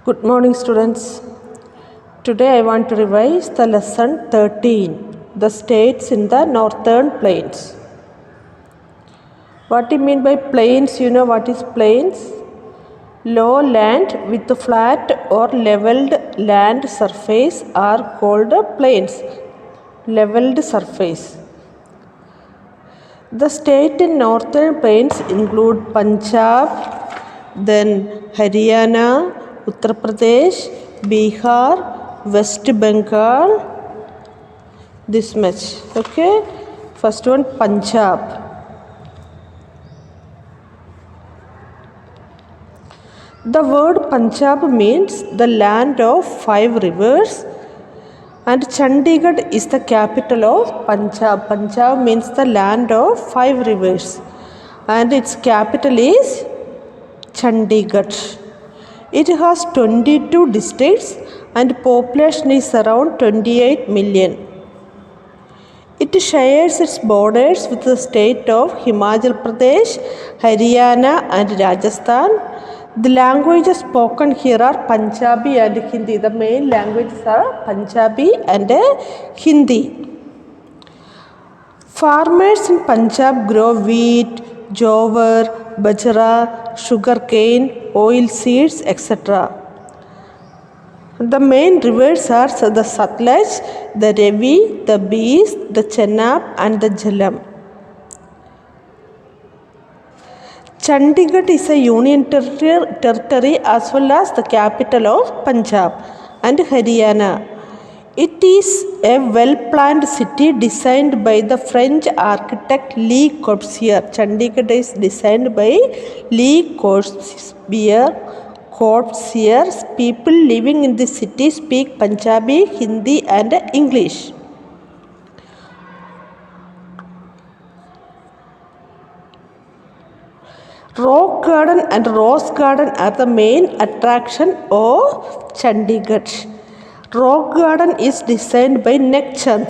Good morning, students. Today I want to revise the lesson 13, the states in the northern plains. What do you mean by plains? You know what is plains? Low land with flat or leveled land surface are called plains. Leveled surface. The state in northern plains include Punjab, then Haryana, Uttar Pradesh, Bihar, West Bengal, this much. Okay, first one Punjab. The word Punjab means the land of 5 rivers, and Chandigarh is the capital of Punjab. Punjab means the land of 5 rivers, and its capital is Chandigarh. It has 22 districts and population is around 28 million. It shares its borders with the state of Himachal Pradesh, Haryana and Rajasthan. The languages spoken here are Punjabi and Hindi. The main languages are Punjabi and Hindi. Farmers in Punjab grow wheat, jowar, bajra, sugarcane, oil seeds, etc. The main rivers are the Satluj, the Ravi, the Beas, the Chenab and the Jhelum. Chandigarh is a union territory as well as the capital of Punjab and Haryana. It is a well-planned city designed by the French architect Le Corbusier. Chandigarh is designed by Le Corbusier. People living in the city speak Punjabi, Hindi and English. Rock garden and rose garden are the main attraction of Chandigarh. Rock garden is designed by Nek Chand.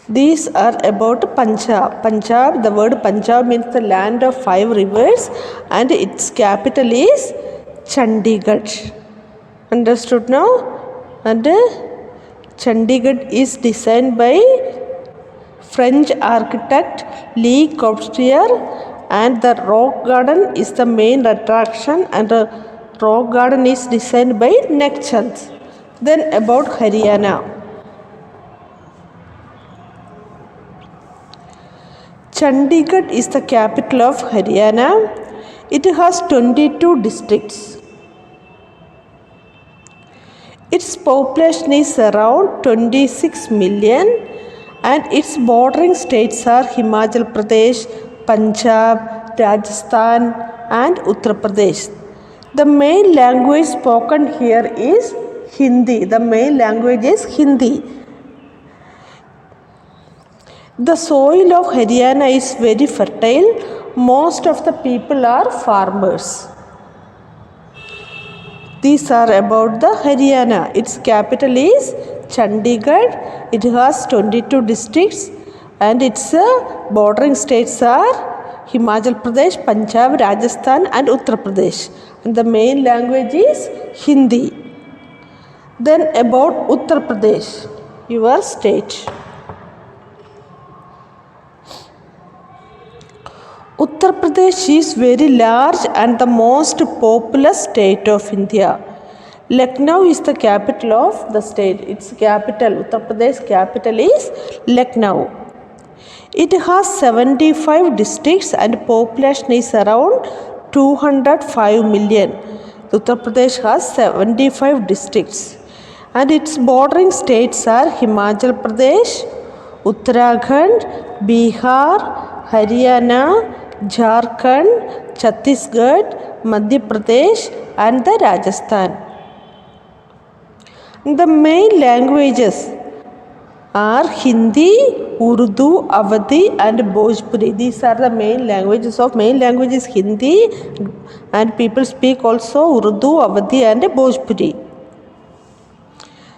These are about Punjab. Punjab, the word Punjab means the land of 5 rivers and its capital is Chandigarh. Understood now? And Chandigarh is designed by French architect Le Corbusier, and the rock garden is the main attraction, and the rock garden is designed by Nek Chand. Then about Haryana. Chandigarh is the capital of Haryana. It has 22 districts. Its population is around 26 million and its bordering states are Himachal Pradesh, Punjab, Rajasthan and Uttar Pradesh. The main language spoken here is Hindi. The main language is Hindi. The soil of Haryana is very fertile. Most of the people are farmers. These are about the Haryana. Its capital is Chandigarh. It has 22 districts and its bordering states are Himachal Pradesh, Punjab, Rajasthan and Uttar Pradesh. And the main language is Hindi. Then about Uttar Pradesh, your state. Uttar Pradesh is very large and the most populous state of India. Lucknow is the capital of the state. Its capital, Uttar Pradesh capital is Lucknow. It has 75 districts and population is around 205 million. Uttar Pradesh has 75 districts and its bordering states are Himachal Pradesh, Uttarakhand, Bihar, Haryana, Jharkhand, Chhattisgarh, Madhya Pradesh and the Rajasthan. The main languages are Hindi, Urdu, Awadhi and Bhojpuri. These are the main languages of main language is Hindi and people speak also Urdu, Awadhi and Bhojpuri.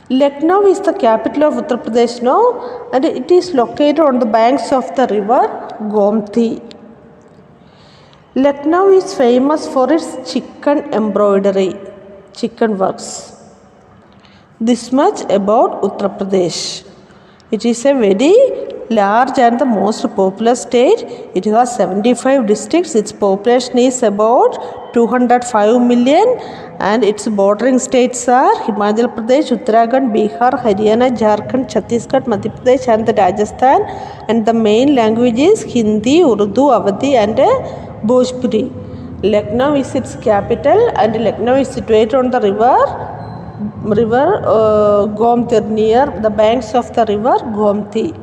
Lucknow is the capital of Uttar Pradesh now and it is located on the banks of the river Gomti. Lucknow is famous for its chicken embroidery, chicken works. This much about Uttar Pradesh. It is a very large and the most populous state. It has 75 districts. Its population is about 205 million and its bordering states are Himachal Pradesh, Uttarakhand, Bihar, Haryana, Jharkhand, Chhattisgarh, Madhya Pradesh and Rajasthan. And the main language is Hindi, Urdu, Awadhi and Bhojpuri. Lucknow is its capital and Lucknow is situated on the river Gomti, near the banks of the river Gomti.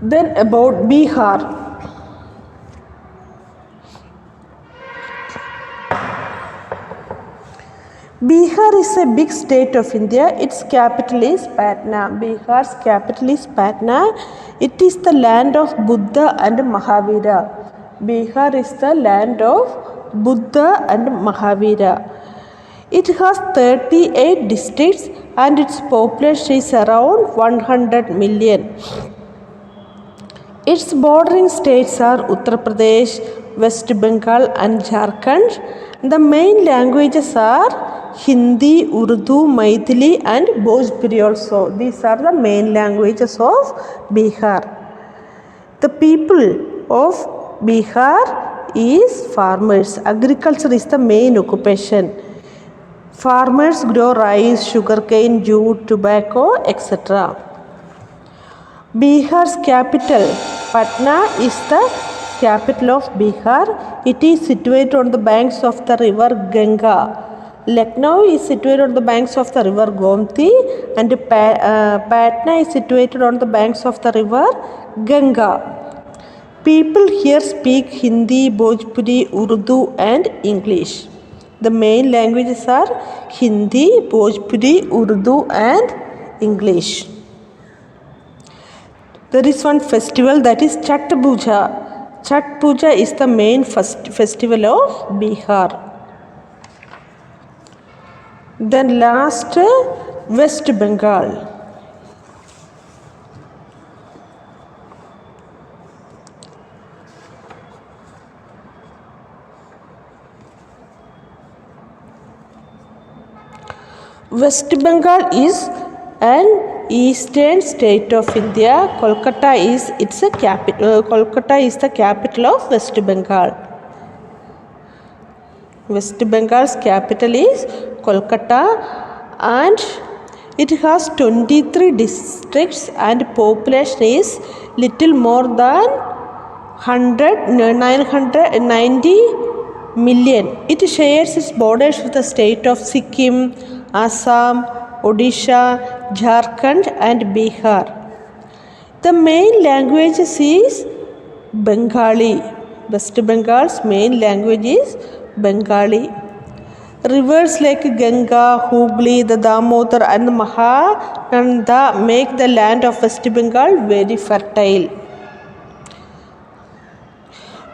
Then about Bihar. Bihar is a big state of India. Its capital is Patna. Bihar's capital is Patna. It is the land of Buddha and Mahavira. Bihar is the land of Buddha and Mahavira. It has 38 districts and its population is around 100 million. Its bordering states are Uttar Pradesh, West Bengal and Jharkhand. The main languages are Hindi, Urdu, Maithili and Bhojpuri also. These are the main languages of Bihar. The people of Bihar is farmers. Agriculture is the main occupation. Farmers grow rice, sugarcane, jute, tobacco, etc. Bihar's capital, Patna, is the capital of Bihar. It is situated on the banks of the river Ganga. Lucknow is situated on the banks of the river Gomti and Patna is situated on the banks of the river Ganga. People here speak Hindi, Bhojpuri, Urdu and English. The main languages are Hindi, Bhojpuri, Urdu and English. There is one festival that is Chhat Puja. Chhat Puja is the main festival of Bihar. Then last, West Bengal. West Bengal is an eastern state of India. Kolkata is its capital. Kolkata is the capital of West Bengal. West Bengal's capital is Kolkata and it has 23 districts and population is little more than 990 million. It shares its borders with the state of Sikkim, Assam, Odisha, Jharkhand and Bihar. The main language is Bengali. West Bengal's main language is Bengali. Rivers like Ganga, Hooghly, the Damodar and the Mahananda make the land of West Bengal very fertile.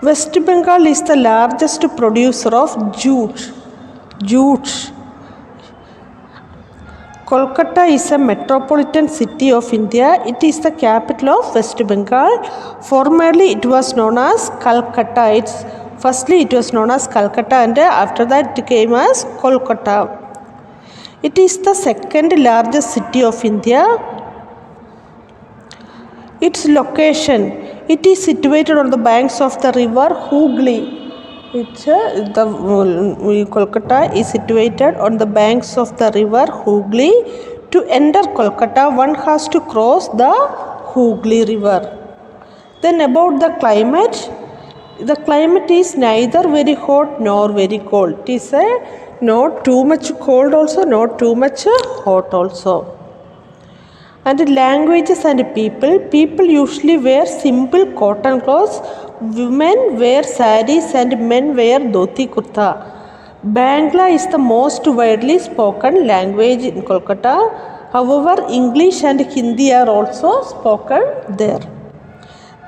West Bengal is the largest producer of jute. Kolkata is a metropolitan city of India. It is the capital of West Bengal. Formerly it was known as Calcutta. Firstly it was known as Calcutta and after that it came as Kolkata. It is the second largest city of India. Its location, it is situated on the banks of the river Hooghly. Kolkata is situated on the banks of the river Hooghly. To enter Kolkata, one has to cross the Hooghly river. Then about the climate is neither very hot nor very cold. It is not too much cold also, not too much hot also. And languages and people usually wear simple cotton clothes. Women wear saris and men wear dhoti kurta. Bangla is the most widely spoken language in Kolkata. However, English and Hindi are also spoken there.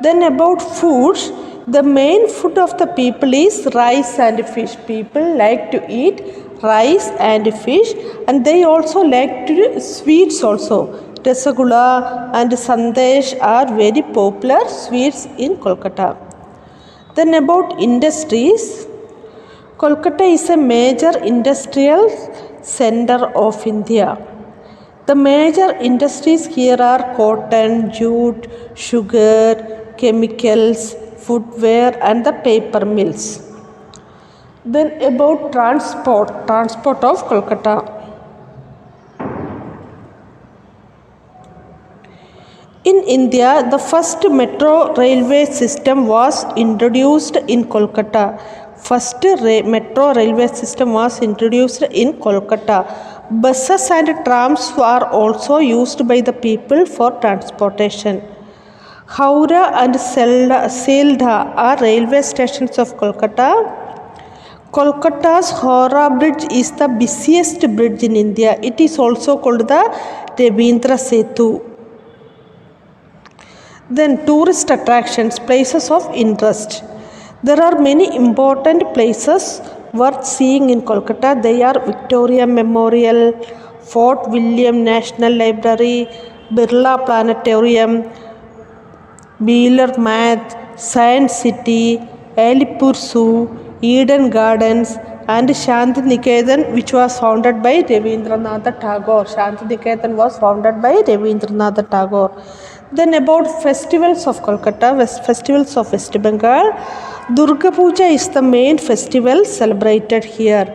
Then about foods, the main food of the people is rice and fish. People like to eat rice and fish and they also like to do sweets also. Rasagula and Sandesh are very popular sweets in Kolkata. Then about industries, Kolkata is a major industrial center of India. The major industries here are cotton, jute, sugar, chemicals, footwear, and the paper mills. Then about transport of Kolkata. In India, the first metro railway system was introduced in Kolkata. Metro railway system was introduced in Kolkata. Buses and trams are also used by the people for transportation. Howrah and Sealdah are railway stations of Kolkata. Kolkata's Howrah Bridge is the busiest bridge in India. It is also called the Rabindra Setu. Then tourist attractions, places of interest. There are many important places worth seeing in Kolkata. They are Victoria Memorial, Fort William National Library, Birla Planetarium, Beeler Math, Science City, Alipur Zoo, Eden Gardens, and Shantiniketan, which was founded by Rabindranath Tagore. Shantiniketan was founded by Rabindranath Tagore. Then about festivals of Kolkata, festivals of West Bengal. Durga Puja is the main festival celebrated here.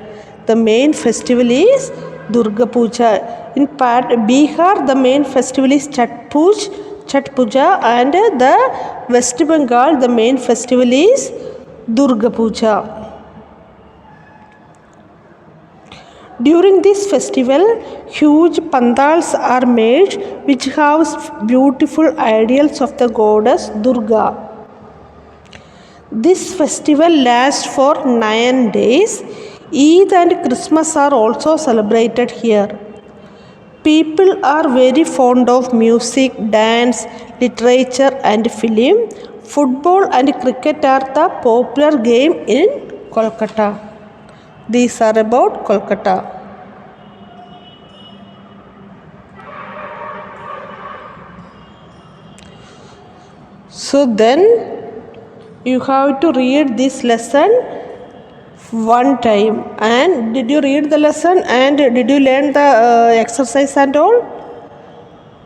The main festival is Durga Puja. In Bihar, the main festival is Chhat Puja, and the West Bengal, the main festival is Durga Puja. During this festival, huge pandals are made which have beautiful ideals of the goddess Durga. This festival lasts for 9 days. Eid and Christmas are also celebrated here. People are very fond of music, dance, literature and film. Football and cricket are the popular game in Kolkata. These are about Kolkata. So then you have to read this lesson one time. And did you read the lesson and did you learn the exercise and all?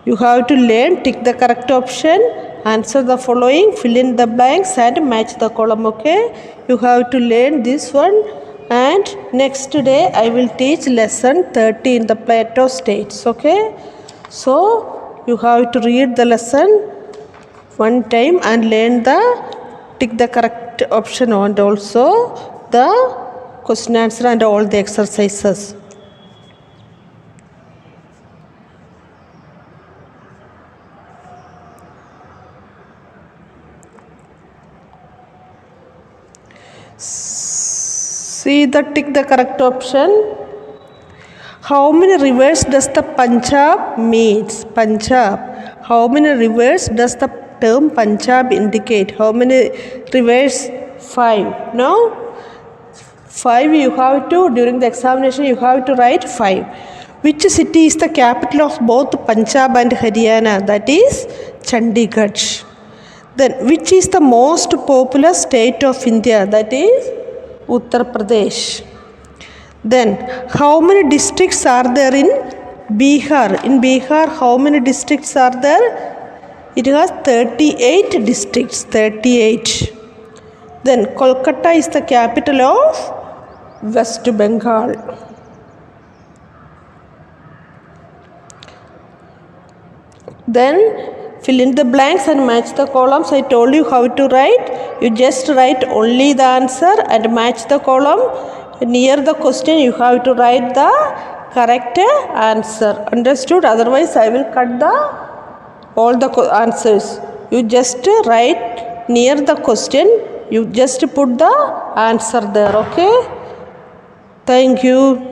You have to learn, tick the correct option, answer the following, fill in the blanks and match the column. Okay, you have to learn this one. And next day I will teach lesson 30 in the Plateau states. Okay, so you have to read the lesson one time and learn the tick the correct option and also the question answer and all the exercises. See the tick the correct option. How many rivers does the Punjab means? Punjab. How many rivers does the term Punjab indicate? How many rivers? 5. No? 5 you have to, during the examination you have to write 5. Which city is the capital of both Punjab and Haryana? That is Chandigarh. Then which is the most populous state of India? That is Uttar Pradesh. Then how many districts are there in Bihar? In Bihar, how many districts are there? It has 38 districts. 38. Then Kolkata is the capital of West Bengal. Then fill in the blanks and match the columns. I told you how to write. You just write only the answer and match the column. Near the question you have to write the correct answer. Understood? Otherwise I will cut all the answers. You just write near the question. You just put the answer there. Okay? Thank you.